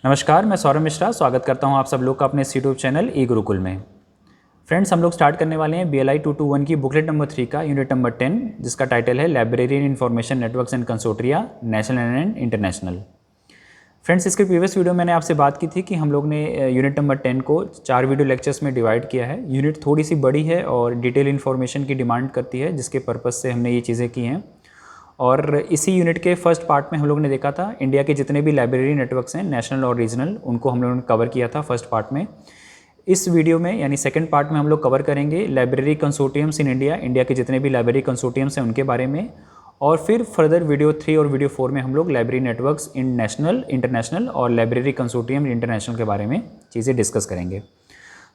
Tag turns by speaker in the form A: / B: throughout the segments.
A: नमस्कार, मैं सौरभ मिश्रा स्वागत करता हूं आप सब लोग का अपने इस यूट्यूब चैनल ई गुरुकुल में। फ्रेंड्स, हम लोग स्टार्ट करने वाले हैं BLI 221 की बुकलेट नंबर 3 का यूनिट नंबर 10, जिसका टाइटल है library information networks and consortia national and international. Friends, इसके प्रीवियस वीडियो मैंने आपसे बात की थी कि हम लोग ने यूनिट नंबर 10 को 4 वीडियो लेक्चर्स में डिवाइड किया है। यूनिट थोड़ी सी बड़ी है और डिटेल इन्फॉर्मेशन की डिमांड करती है, जिसके पर्पज़ से हमने ये चीज़ें की हैं। और इसी यूनिट के फर्स्ट पार्ट में हम लोग ने देखा था इंडिया के जितने भी लाइब्रेरी नेटवर्क्स हैं नेशनल और रीजनल, उनको हम लोगों ने कवर किया था फर्स्ट पार्ट में। इस वीडियो में यानी सेकंड पार्ट में हम लोग कवर करेंगे library consortiums in India, India के जितने भी लाइब्रेरी कंसोर्टियम्स हैं उनके बारे में। और फिर फर्दर वीडियो 3 और वीडियो 4 में हम लोग लाइब्रेरी नेटवर्क्स इन नेशनल, इंटरनेशनल और लाइब्रेरी कंसोर्टियम इंटरनेशनल के बारे में चीज़ें डिस्कस करेंगे।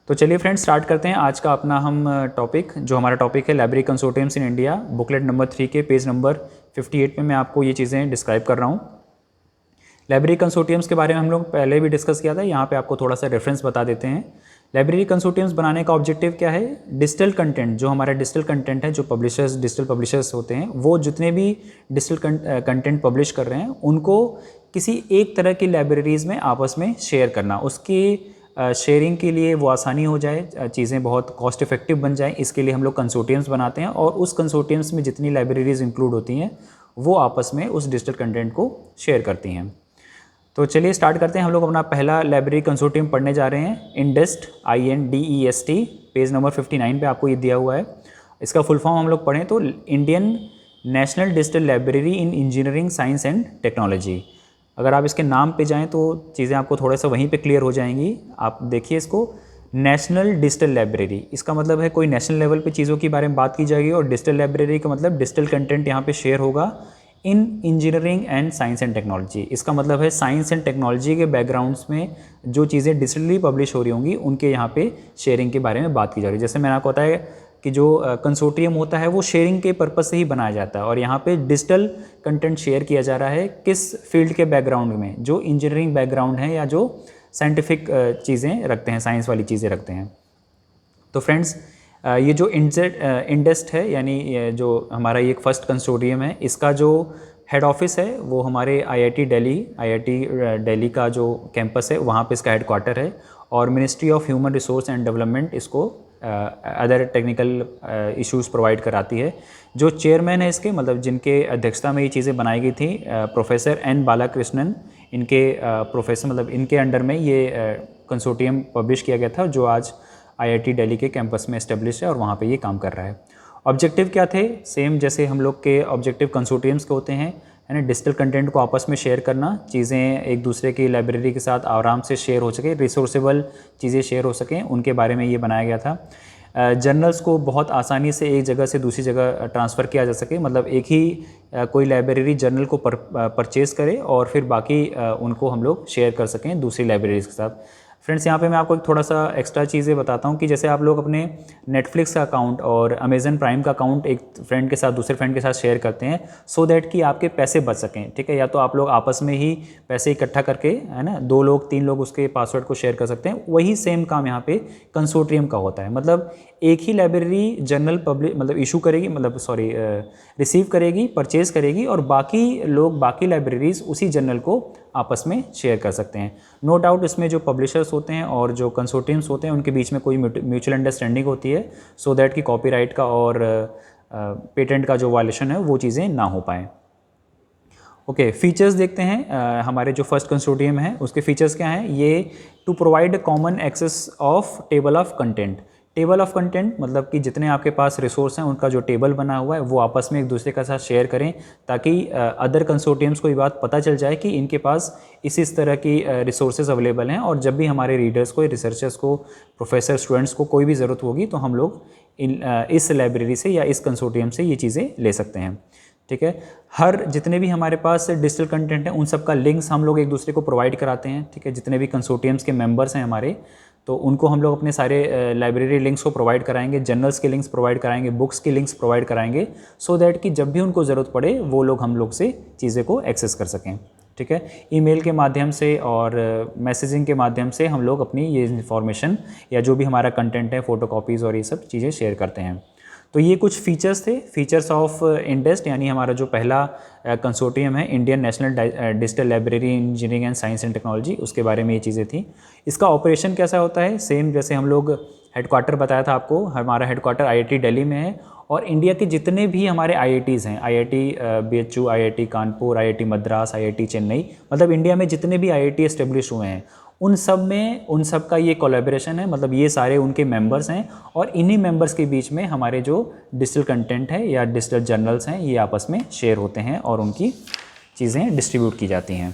A: तो चलिए फ्रेंड्स, स्टार्ट करते हैं आज का अपना हम टॉपिक। जो हमारा टॉपिक है library consortiums in India, booklet number 3 के पेज नंबर 58 में मैं आपको ये चीज़ें डिस्क्राइब कर रहा हूँ। लाइब्रेरी कंसोर्टियम्स के बारे में हम लोग पहले भी डिस्कस किया था, यहाँ पे आपको थोड़ा सा रेफरेंस बता देते हैं। लाइब्रेरी कंसोर्टियम्स बनाने का ऑब्जेक्टिव क्या है? डिजिटल कंटेंट, जो हमारा डिजिटल कंटेंट है, जो पब्लिशर्स, डिजिटल पब्लिशर्स होते हैं, वो जितने भी डिजिटल कंटेंट पब्लिश कर रहे हैं उनको किसी एक तरह की लाइब्रेरीज़ में आपस में शेयर करना, उसकी शेयरिंग के लिए वो आसानी हो जाए, चीज़ें बहुत कॉस्ट इफेक्टिव बन जाएं, इसके लिए हम लोग कंसोर्टियम्स बनाते हैं। और उस कंसोर्टियम्स में जितनी लाइब्रेरीज़ इंक्लूड होती हैं वो आपस में उस डिजिटल कंटेंट को शेयर करती हैं। तो चलिए स्टार्ट करते हैं। हम लोग अपना पहला लाइब्रेरी कंसोर्टियम पढ़ने जा रहे हैं, इंडेस्ट, INDEST, पेज नंबर 59 पे आपको ये दिया हुआ है। इसका फुल फॉर्म हम लोग पढ़ें तो Indian national digital library in engineering science and technology. अगर आप इसके नाम पे जाएं तो चीज़ें आपको थोड़ा सा वहीं पे क्लियर हो जाएंगी। आप देखिए इसको, नेशनल डिजिटल लाइब्रेरी, इसका मतलब है कोई नेशनल लेवल पे चीज़ों के बारे में बात की जाएगी। और डिजिटल लाइब्रेरी का मतलब डिजिटल कंटेंट यहाँ पे शेयर होगा इन engineering and science and technology. इसका मतलब है साइंस एंड टेक्नोलॉजी के बैकग्राउंड्स में जो चीज़ें डिजिटली पब्लिश हो रही होंगी उनके यहाँ पे शेयरिंग के बारे में बात की जा रही है। जैसे मैंने आपको बताया कि जो कंसोर्टियम होता है वो शेयरिंग के पर्पज़ से ही बनाया जाता है, और यहाँ पे डिजिटल कंटेंट शेयर किया जा रहा है किस फील्ड के बैकग्राउंड में, जो इंजीनियरिंग बैकग्राउंड है या जो साइंटिफिक चीज़ें रखते हैं, साइंस वाली चीज़ें रखते हैं। तो फ्रेंड्स, ये जो इंडेस्ट है, यानी ये जो हमारा ये फर्स्ट कंसोर्टियम है, इसका जो हेड ऑफिस है वो हमारे IIT दिल्ली का जो कैंपस है वहाँ पे इसका हेड क्वार्टर है। और ministry of human resource and development इसको अदर टेक्निकल इश्यूज़ प्रोवाइड कराती है। जो चेयरमैन है इसके, मतलब जिनके अध्यक्षता में ये चीज़ें बनाई गई थी, प्रोफेसर N बालाकृष्णन, इनके प्रोफेसर मतलब इनके अंडर में ये कंसोर्टियम पब्लिश किया गया था, जो आज IIT दिल्ली के कैंपस में इस्टेब्लिश है और वहाँ पे ये काम कर रहा है। ऑब्जेक्टिव क्या थे? सेम जैसे हम लोग के ऑब्जेक्टिव कंसोर्टियम्स के होते हैं, है ना, डिजिटल कंटेंट को आपस में शेयर करना, चीज़ें एक दूसरे की लाइब्रेरी के साथ आराम से शेयर हो सके, रिसोर्सेबल चीज़ें शेयर हो सकें, उनके बारे में ये बनाया गया था। जर्नल्स को बहुत आसानी से एक जगह से दूसरी जगह ट्रांसफ़र किया जा सके, मतलब एक ही कोई लाइब्रेरी जर्नल को परचेज़ करे और फिर बाकी उनको हम लोग शेयर कर सकें दूसरी लाइब्रेरीज़ के साथ। फ्रेंड्स, यहाँ पे मैं आपको एक थोड़ा सा एक्स्ट्रा चीज़ें बताता हूँ कि जैसे आप लोग अपने नेटफ्लिक्स का अकाउंट और अमेज़न प्राइम का अकाउंट एक फ्रेंड के साथ, दूसरे फ्रेंड के साथ शेयर करते हैं, सो दैट कि आपके पैसे बच सकें, ठीक है। या तो आप लोग आपस में ही पैसे इकट्ठा करके, है ना, 2 लोग 3 लोग उसके पासवर्ड को शेयर कर सकते हैं। वही सेम काम यहाँ पे कंसोर्टियम का होता है। मतलब एक ही लाइब्रेरी जर्नल मतलब इशू करेगी, मतलब सॉरी रिसीव करेगी, परचेज़ करेगी, और बाकी लोग, बाकी लाइब्रेरीज़ उसी जर्नल को आपस में शेयर कर सकते हैं। नो डाउट इसमें जो पब्लिशर्स होते हैं और जो कंसोर्टियम्स होते हैं उनके बीच में कोई म्यूचुअल अंडरस्टैंडिंग होती है, सो दैट कि कॉपीराइट का और पेटेंट का जो वायलेशन है वो चीज़ें ना हो पाएँ। ओके, फीचर्स देखते हैं। हमारे जो फर्स्ट कंसोर्टियम है उसके फीचर्स क्या हैं? ये to provide common access of table of content. Table of content मतलब कि जितने आपके पास रिसोर्स हैं उनका जो टेबल बना हुआ है वो आपस में एक दूसरे के साथ शेयर करें, ताकि अदर कंसोर्टियम्स को ये बात पता चल जाए कि इनके पास इस तरह की रिसोर्सेज अवेलेबल हैं, और जब भी हमारे रीडर्स को, रिसर्चर्स को, प्रोफेसर, स्टूडेंट्स को कोई भी ज़रूरत होगी तो हम लोग इस लाइब्रेरी से या इस कंसोर्टियम से ये चीज़ें ले सकते हैं, ठीक है। हर जितने भी हमारे पास डिजिटल कंटेंट है उन सब का लिंक्स हम लोग एक दूसरे को प्रोवाइड कराते हैं, ठीक है। जितने भी कंसोर्टियम्स के मेंबर्स हैं हमारे, तो उनको हम लोग अपने सारे लाइब्रेरी लिंक्स को प्रोवाइड कराएंगे, जर्नल्स के लिंक्स प्रोवाइड कराएंगे, बुक्स के लिंक्स प्रोवाइड कराएंगे, सो दैट कि जब भी उनको ज़रूरत पड़े वो लोग हम लोग से चीज़ें को एक्सेस कर सकें, ठीक है। ईमेल के माध्यम से और मैसेजिंग के माध्यम से हम लोग अपनी ये इन्फॉर्मेशन या जो भी हमारा कंटेंट है, फ़ोटोकॉपीज़ और ये सब चीज़ें शेयर करते हैं। तो ये कुछ फीचर्स थे, फीचर्स ऑफ इंडेस्ट, यानी हमारा जो पहला कंसोर्टियम है Indian national digital library engineering and science and technology, उसके बारे में ये चीज़ें थी। इसका ऑपरेशन कैसा होता है, सेम जैसे हम लोग हेडक्वार्टर बताया था आपको, हमारा हेडक्वार्टर आईआईटी दिल्ली में है, और इंडिया के जितने भी हमारे आईआईटीज़ हैं, IIT BHU, IIT Kanpur, IIT Madras, IIT Chennai, मतलब इंडिया में जितने भी आईआईटी एस्टेब्लिश हुए हैं उन सब का ये कोलैबोरेशन है, मतलब ये सारे उनके मेंबर्स हैं, और इन्हीं मेंबर्स के बीच में हमारे जो डिजिटल कंटेंट है या डिजिटल जर्नल्स हैं ये आपस में शेयर होते हैं और उनकी चीज़ें डिस्ट्रीब्यूट की जाती हैं।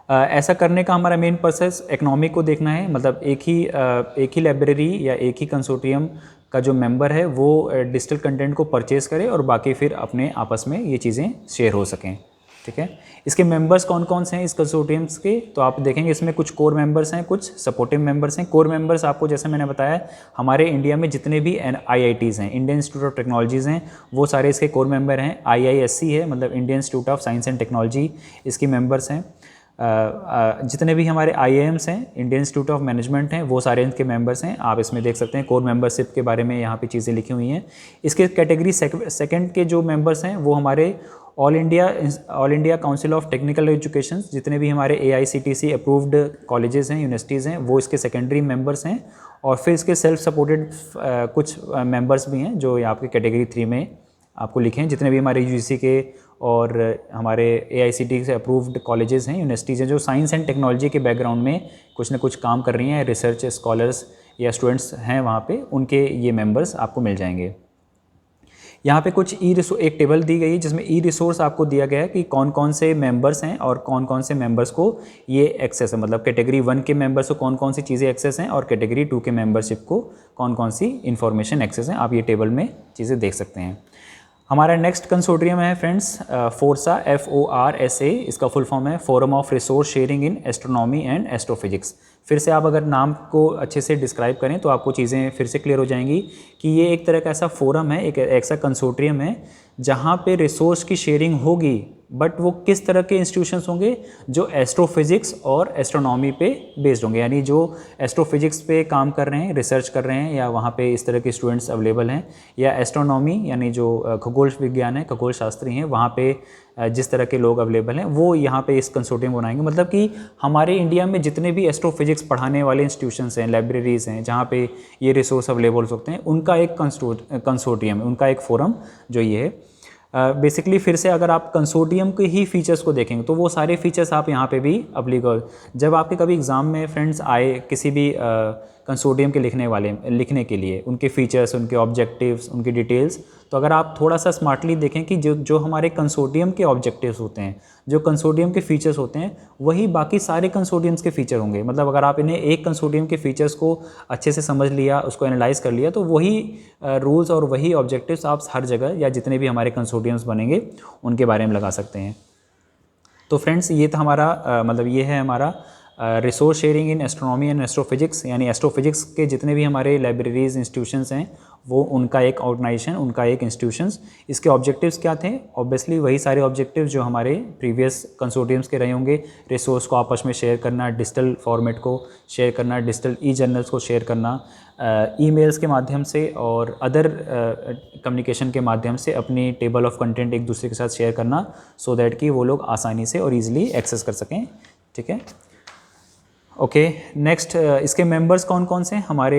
A: ऐसा करने का हमारा मेन प्रोसेस इकोनॉमी को देखना है, मतलब एक ही लाइब्रेरी या एक ही कंसोर्टियम का जो मेंबर है वो डिजिटल कंटेंट को परचेज़ करे और बाकी फिर अपने आपस में ये चीज़ें शेयर हो सकें, ठीक है। इसके मेंबर्स कौन कौन से हैं इस कंसोर्टियम्स के, तो आप देखेंगे इसमें कुछ कोर मेंबर्स हैं, कुछ सपोर्टिव मेंबर्स हैं। कोर मेंबर्स आपको जैसे मैंने बताया हमारे इंडिया में जितने भी आईआईटीज़ हैं, इंडियन इंस्टीट्यूट ऑफ टेक्नोलॉजीज़ हैं, वो सारे इसके कोर मेंबर हैं। आईआईएससी है, मतलब Indian institute of science and technology, इसकी मेंबर्स हैं। जितने भी हमारे आईआईएम्स हैं, इंडियन इंस्टीट्यूट ऑफ मैनेजमेंट हैं, वो सारे इनके मेंबर्स हैं। आप इसमें देख सकते हैं कोर मेंबरशिप के बारे में यहाँ पे चीज़ें लिखी हुई हैं। इसके कैटेगरी सेकंड के जो मेंबर्स हैं वो हमारे all India council of technical education, जितने भी हमारे AICTC अप्रूव्ड कॉलेजेस हैं, यूनिवर्सिटीज़ हैं, वो इसके सेकेंडरी मेंबर्स हैं। और फिर इसके सेल्फ सपोर्टेड कुछ मेंबर्स भी हैं जो आपके कैटेगरी 3 में आपको लिखे हैं। जितने भी हमारे UGC के और हमारे AICTE से अप्रूव्ड कॉलेजेस हैं, यूनिवर्सिटीज़ हैं, जो साइंस एंड टेक्नोलॉजी के बैकग्राउंड में कुछ ना कुछ काम कर रही हैं, रिसर्च स्कॉलर्स या स्टूडेंट्स हैं वहाँ पे, उनके ये मेंबर्स आपको मिल जाएंगे। यहाँ पे कुछ एक टेबल दी गई है जिसमें रिसोर्स आपको दिया गया है कि कौन कौन से मेंबर्स हैं और कौन कौन से मेंबर्स को ये एक्सेस है, मतलब कैटेगरी 1 के मेंबर्स को कौन कौन सी चीज़ें एक्सेस हैं और कैटेगरी 2 के मेंबरशिप को कौन कौन सी इन्फॉर्मेशन एक्सेस हैं। आप ये टेबल में चीज़ें देख सकते हैं। हमारा नेक्स्ट कंसोर्टियम है फ्रेंड्स फोरसा, FORSA, इसका फुल फॉर्म है forum of resource sharing in astronomy and astrophysics. फिर से आप अगर नाम को अच्छे से डिस्क्राइब करें तो आपको चीज़ें फिर से क्लियर हो जाएंगी कि ये एक तरह का ऐसा फोरम है, एक ऐसा कंसोर्टियम है जहाँ पे रिसोर्स की शेयरिंग होगी, बट वो किस तरह के इंस्टीट्यूशंस होंगे, जो एस्ट्रोफिजिक्स और एस्ट्रोनॉमी पे बेस्ड होंगे, यानी जो एस्ट्रोफिजिक्स पे काम कर रहे हैं, रिसर्च कर रहे हैं, या वहाँ पे इस तरह के स्टूडेंट्स अवेलेबल हैं, या एस्ट्रोनॉमी यानी जो खगोल विज्ञान है, खगोल शास्त्री हैं, वहाँ पे जिस तरह के लोग अवेलेबल हैं वो यहाँ पे इस कंसोर्टियम बनाएंगे। मतलब कि हमारे इंडिया में जितने भी एस्ट्रोफिजिक्स पढ़ाने वाले इंस्टीट्यूशंस हैं, लाइब्रेरीज़ हैं, जहाँ पे ये रिसोर्स अवेलेबल हो सकते हैं, उनका एक कंसोर्टियम है, उनका एक फोरम जो ये है। बेसिकली फिर से अगर आप कंसोर्टियम के ही फीचर्स को देखेंगे तो वो सारे फीचर्स आप यहाँ पे भी अप्लीकेबल, जब आपके कभी एग्ज़ाम में फ्रेंड्स आए किसी भी कंसोर्टियम के लिखने के लिए, उनके फीचर्स, उनके ऑब्जेक्टिव्स, उनकी डिटेल्स, तो अगर आप थोड़ा सा स्मार्टली देखें कि जो हमारे कंसोर्टियम के ऑब्जेक्टिव्स होते हैं, जो कंसोर्टियम के फीचर्स होते हैं, वही बाकी सारे कंसोर्टियम्स के फीचर होंगे। मतलब अगर आप इन्हें एक कंसोर्टियम के फीचर्स को अच्छे से समझ लिया, उसको एनालाइज कर लिया, तो वही रूल्स और वही ऑब्जेक्टिव्स आप हर जगह या जितने भी हमारे कंसोर्टियम्स बनेंगे उनके बारे में लगा सकते हैं। तो फ्रेंड्स ये था हमारा मतलब ये है हमारा resource sharing in astronomy and astrophysics, यानी एस्ट्रोफिजिक्स के जितने भी हमारे लाइब्रेरीज इंस्टीट्यूशंस हैं वो उनका एक ऑर्गेनाइजेशन, उनका एक इंस्टीट्यूशंस। इसके ऑब्जेक्टिव्स क्या थे? ऑब्वियसली वही सारे ऑब्जेक्टिव्स जो हमारे प्रीवियस कंसोर्टियम्स के रहे होंगे, रिसोर्स को आपस में शेयर करना, डिजिटल फॉर्मेट को शेयर करना, डिजिटल जर्नल्स को शेयर करना, ईमेल्स के माध्यम से और अदर कम्युनिकेशन के माध्यम से अपनी टेबल ऑफ कंटेंट एक दूसरे के साथ शेयर करना, सो दैट कि वो लोग आसानी से और ईजिली एक्सेस कर सकें। ठीक है, ओके। नेक्स्ट इसके मेंबर्स कौन कौन से हैं हमारे?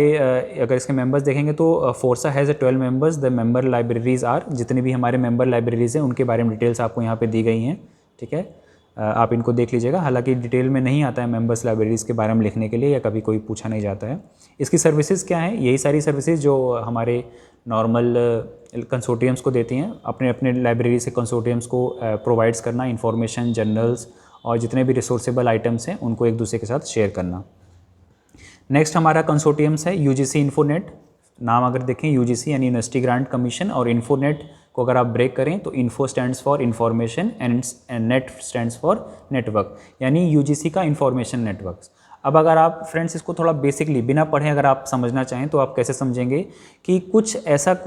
A: अगर इसके मेंबर्स देखेंगे तो FORSA has 12 members. The member libraries are, जितने भी हमारे मेंबर लाइब्रेरीज़ हैं उनके बारे में डिटेल्स आपको यहाँ पे दी गई हैं। ठीक है, आप इनको देख लीजिएगा। हालांकि डिटेल में नहीं आता है मेंबर्स लाइब्रेरीज़ के बारे में लिखने के लिए, या कभी कोई पूछा नहीं जाता है। इसकी सर्विसेज क्या है? यही सारी सर्विसेज जो हमारे नॉर्मल कंसोर्टियम्स को देती हैं, अपने अपने लाइब्रेरी से कंसोर्टियम्स को प्रोवाइड्स करना, इंफॉर्मेशन, जर्नल्स और जितने भी रिसोर्सेबल आइटम्स हैं उनको एक दूसरे के साथ शेयर करना। नेक्स्ट हमारा कंसोर्टियम्स है UGC इन्फोनेट। नाम अगर देखें UGC यानी यूनिवर्सिटी ग्रांट कमीशन, और इन्फोनेट को अगर आप ब्रेक करें तो info stands for information and net stands for network, यानी UGC का इन्फॉर्मेशन नेटवर्क। अब अगर आप फ्रेंड्स इसको थोड़ा बेसिकली बिना पढ़े अगर आप समझना चाहें तो आप कैसे समझेंगे कि कोई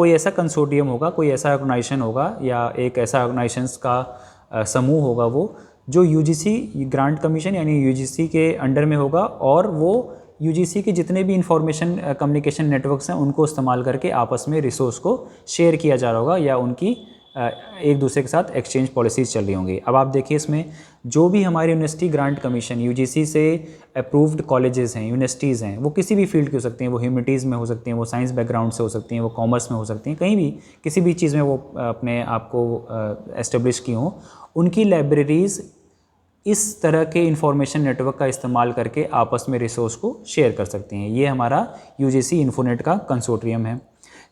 A: ऐसा कंसोर्टियम होगा, कोई ऐसा ऑर्गेनाइजेशन होगा या एक ऐसा ऑर्गेनाइजेशंस का समूह होगा वो जो UGC ग्रांट कमीशन यानी UGC के अंडर में होगा, और वो यूजीसी के जितने भी इंफॉर्मेशन कम्युनिकेशन नेटवर्क्स हैं उनको इस्तेमाल करके आपस में रिसोर्स को शेयर किया जा रहा होगा या उनकी एक दूसरे के साथ एक्सचेंज पॉलिसीज़ चल रही होंगी। अब आप देखिए इसमें जो भी हमारी यूनिवर्सिटी ग्रांट कमीशन यूजीसी से अप्रूव्ड कॉलेजेस हैं, यूनिवर्सिटीज़ हैं, वो किसी भी फील्ड की हो सकती हैं, वो ह्यूमैनिटीज़ में हो सकती हैं, वो साइंस बैकग्राउंड से हो सकती हैं, वो कॉमर्स में हो सकती हैं, कहीं भी किसी भी चीज़ में वो अपने आप को एस्टेब्लिश की हों, उनकी लाइब्रेरीज़ इस तरह के इंफॉर्मेशन नेटवर्क का इस्तेमाल करके आपस में रिसोर्स को शेयर कर सकती हैं। ये हमारा यूजीसी इन्फोनेट का कंसोर्टियम है।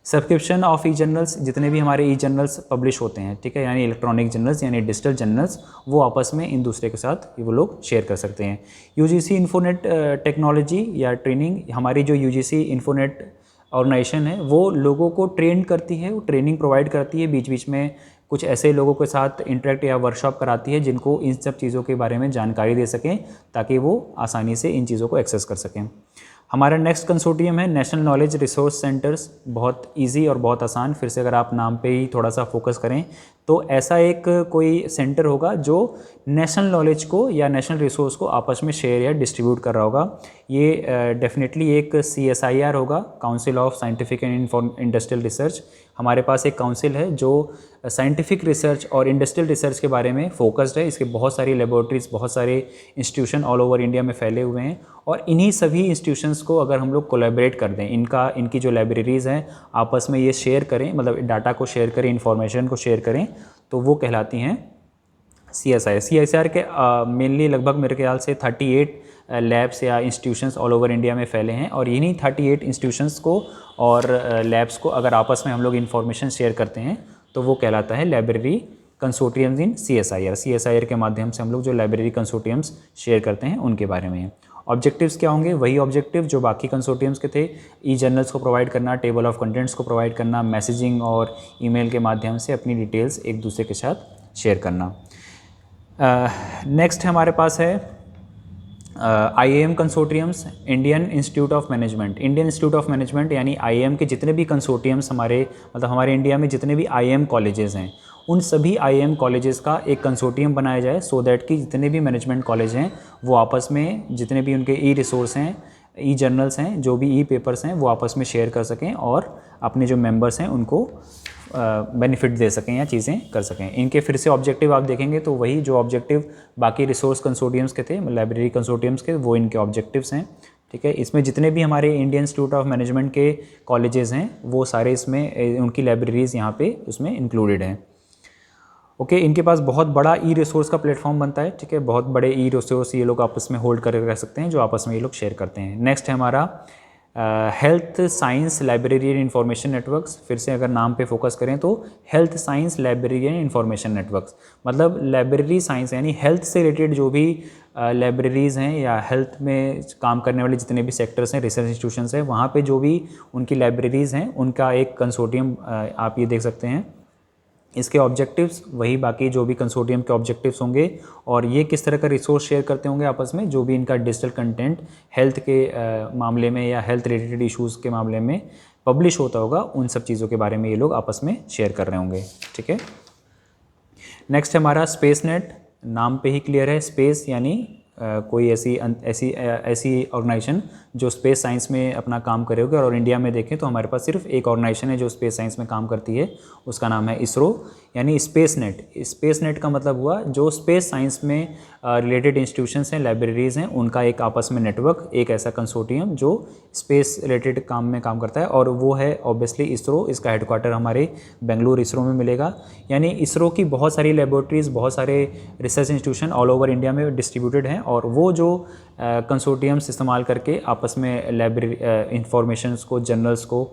A: सब्सक्रिप्शन ऑफ ई जर्नल्स, जितने भी हमारे ई जर्नल्स पब्लिश होते हैं, ठीक है, यानी इलेक्ट्रॉनिक जर्नल्स यानी डिजिटल जर्नल्स, वो आपस में एक दूसरे के साथ वो लोग शेयर कर सकते हैं। यूजीसी इन्फोनेट टेक्नोलॉजी या ट्रेनिंग, हमारी जो यूजीसी इन्फोनेट ऑर्गेनाइजेशन है वो लोगों को ट्रेन करती है, वो ट्रेनिंग प्रोवाइड करती है, बीच बीच में कुछ ऐसे लोगों के साथ इंटरेक्ट या वर्कशॉप कराती है जिनको इन सब चीज़ों के बारे में जानकारी दे सकें ताकि वो आसानी से इन चीज़ों को एक्सेस कर सकें। हमारा नेक्स्ट कंसोर्टियम है नेशनल नॉलेज रिसोर्स सेंटर्स। बहुत इजी और बहुत आसान, फिर से अगर आप नाम पे ही थोड़ा सा फोकस करें तो ऐसा एक कोई सेंटर होगा जो नेशनल नॉलेज को या नेशनल रिसोर्स को आपस में शेयर या डिस्ट्रीब्यूट कर रहा होगा। ये डेफिनेटली एक CSIR होगा, council of scientific and industrial research. हमारे पास एक काउंसिल है जो साइंटिफिक रिसर्च और इंडस्ट्रियल रिसर्च के बारे में फोकस्ड है। इसके बहुत सारी लेबोरेटरीज, बहुत सारे इंस्टीट्यूशन ऑल ओवर इंडिया में फैले हुए हैं और इन्हीं सभी इंस्टीट्यूशंस को अगर हम लोग कोलैबोरेट कर दें, इनकी जो लाइब्रेरीज़ हैं आपस में ये शेयर करें, मतलब डाटा को शेयर करें, इन्फॉर्मेशन को शेयर करें, तो वो कहलाती हैं CSIR के मेनली लगभग मेरे ख्याल से 38 लैब्स या इंस्टीट्यूशंस ऑल ओवर इंडिया में फैले हैं और इन्हीं 38 इंस्टीट्यूशंस को और लैब्स को अगर आपस में हम लोग इन्फॉर्मेशन शेयर करते हैं तो वो कहलाता है लाइब्रेरी कंसोर्टियम्स इन CSIR के माध्यम से हम लोग जो लाइब्रेरी कंसोर्टियम्स शेयर करते हैं उनके बारे में। ऑब्जेक्टिव्स क्या होंगे? वही ऑब्जेक्टिव जो बाकी कंसोर्टियम्स के थे, ई जर्नल्स को प्रोवाइड करना, टेबल ऑफ कंटेंट्स को प्रोवाइड करना, मैसेजिंग और ईमेल के माध्यम से अपनी डिटेल्स एक दूसरे के साथ शेयर करना। नेक्स्ट हमारे पास है IAM consortiums, Indian institute of management. Indian institute of management यानी IAM के जितने भी कंसोर्टियम्स हमारे इंडिया में जितने भी IAM कॉलेजेस हैं उन सभी IAM कॉलेजेस का एक कंसोर्टियम बनाया जाए सो दैट कि जितने भी मैनेजमेंट कॉलेज हैं वो आपस में जितने भी उनके ई रिसोर्स हैं, ई जर्नल्स हैं, जो भी ई पेपर्स हैं वो आपस में शेयर कर सकें और अपने जो मेंबर्स हैं उनको बेनिफिट दे सकें या चीज़ें कर सकें। इनके फिर से ऑब्जेक्टिव आप देखेंगे तो वही जो ऑब्जेक्टिव बाकी रिसोर्स कंसोर्टियम्स के थे, लाइब्रेरी कंसोर्टियम्स के, वो इनके ऑब्जेक्टिव्स हैं। ठीक है, इसमें जितने भी हमारे इंडियन इंस्टीट्यूट ऑफ मैनेजमेंट के कॉलेजेस हैं वो सारे इसमें उनकी लाइब्रेरीज़ यहाँ पे उसमें इंक्लूडेड हैं। ओके, इनके पास बहुत बड़ा ई रिसोर्स का प्लेटफॉर्म बनता है। ठीक है, बहुत बड़े ई रिसोर्स ये लोग आपस में होल्ड करके रख सकते हैं जो आपस में ये लोग शेयर करते हैं। नेक्स्ट है हमारा health science library and information networks. फिर से अगर नाम पे फोकस करें तो health science library and information networks, मतलब लाइब्रेरी साइंस यानी हेल्थ से रिलेटेड जो भी लाइब्रेरीज़ हैं या हेल्थ में काम करने वाले जितने भी सेक्टर्स हैं, रिसर्च इंस्टीट्यूशंस हैं, वहाँ पे जो भी उनकी लाइब्रेरीज़ हैं उनका एक कंसोर्टियम आप ये देख सकते हैं। इसके ऑब्जेक्टिव्स वही बाकी जो भी कंसोर्टियम के ऑब्जेक्टिव्स होंगे और ये किस तरह का रिसोर्स शेयर करते होंगे आपस में, जो भी इनका डिजिटल कंटेंट हेल्थ के मामले में या हेल्थ रिलेटेड इश्यूज़ के मामले में पब्लिश होता होगा, उन सब चीज़ों के बारे में ये लोग आपस में शेयर कर रहे होंगे। ठीक है, नेक्स्ट हमारा स्पेस नेट। नाम पे ही क्लियर है, स्पेस यानी कोई ऐसी ऑर्गेनाइजेशन जो स्पेस साइंस में अपना काम करे होगी। और इंडिया में देखें तो हमारे पास सिर्फ एक ऑर्गेनाइजेशन है जो स्पेस साइंस में काम करती है, उसका नाम है इसरो यानी स्पेस नेट। स्पेस नेट का मतलब हुआ जो स्पेस साइंस में रिलेटेड इंस्टीट्यूशंस हैं, लाइब्रेरीज़ हैं, उनका एक आपस में नेटवर्क, एक ऐसा कंसोर्टियम जो स्पेस रिलेटेड काम में काम करता है और वो है ऑब्वियसली इसरो। इसका हेडक्वार्टर हमारे बेंगलुरु इसरो में मिलेगा। यानी इसरो की बहुत सारी लेबोरेटरीज़, बहुत सारे research institution all over India में डिस्ट्रीब्यूटेड हैं और वो जो कंसोर्टियम्स इस्तेमाल करके आपस में लाइब्रेरी इंफॉर्मेशंस को, जर्नल्स को,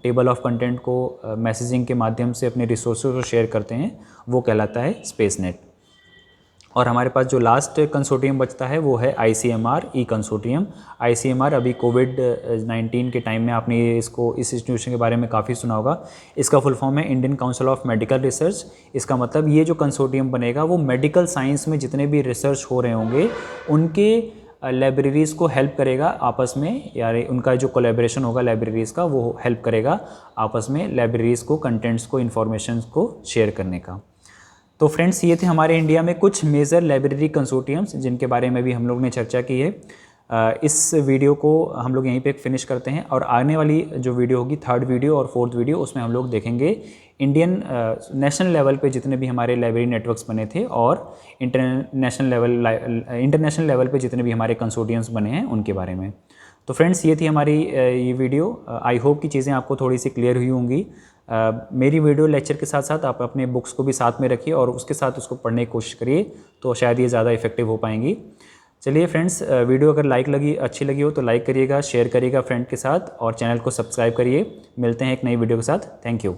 A: टेबल ऑफ कंटेंट को मैसेजिंग के माध्यम से अपने रिसोर्सेज को शेयर करते हैं, वो कहलाता है स्पेस नेट। और हमारे पास जो लास्ट कंसोर्टियम बचता है वो है ICMR ई कंसोर्टियम। ICMR अभी कोविड-19 के टाइम में आपने इस इंस्टीट्यूशन के बारे में काफ़ी सुना होगा। इसका फुल फॉर्म है Indian council of medical research. इसका मतलब ये जो कंसोर्टियम बनेगा वो मेडिकल साइंस में जितने भी रिसर्च हो रहे होंगे उनके लाइब्रेरीज़ को हेल्प करेगा आपस में, यार उनका जो कोलैबोरेशन होगा लाइब्रेरीज़ का वो हेल्प करेगा आपस में लाइब्रेरीज़ को, कंटेंट्स को, इन्फॉर्मेशन को शेयर करने का। तो फ्रेंड्स, ये थे हमारे इंडिया में कुछ मेजर लाइब्रेरी कंसोर्टियम्स जिनके बारे में भी हम लोग ने चर्चा की है। इस वीडियो को हम लोग यहीं पे फिनिश करते हैं और आने वाली जो वीडियो होगी, थर्ड वीडियो और फोर्थ वीडियो, उसमें हम लोग देखेंगे इंडियन नेशनल लेवल पे जितने भी हमारे लाइब्रेरी नेटवर्क्स बने थे और इंटरनेशनल लेवल पे जितने भी हमारे कंसोर्टियम्स बने हैं उनके बारे में। तो फ्रेंड्स, ये थी हमारी ये वीडियो। आई होप कि चीज़ें आपको थोड़ी सी क्लियर हुई होंगी। मेरी वीडियो लेक्चर के साथ साथ आप अपने बुक्स को भी साथ में रखिए और उसके साथ उसको पढ़ने की कोशिश करिए, तो शायद ये ज़्यादा इफेक्टिव हो पाएंगी। चलिए फ्रेंड्स, वीडियो अगर अच्छी लगी हो तो लाइक करिएगा, शेयर करिएगा फ्रेंड के साथ और चैनल को सब्सक्राइब करिए। मिलते हैं एक नई वीडियो के साथ। Thank you.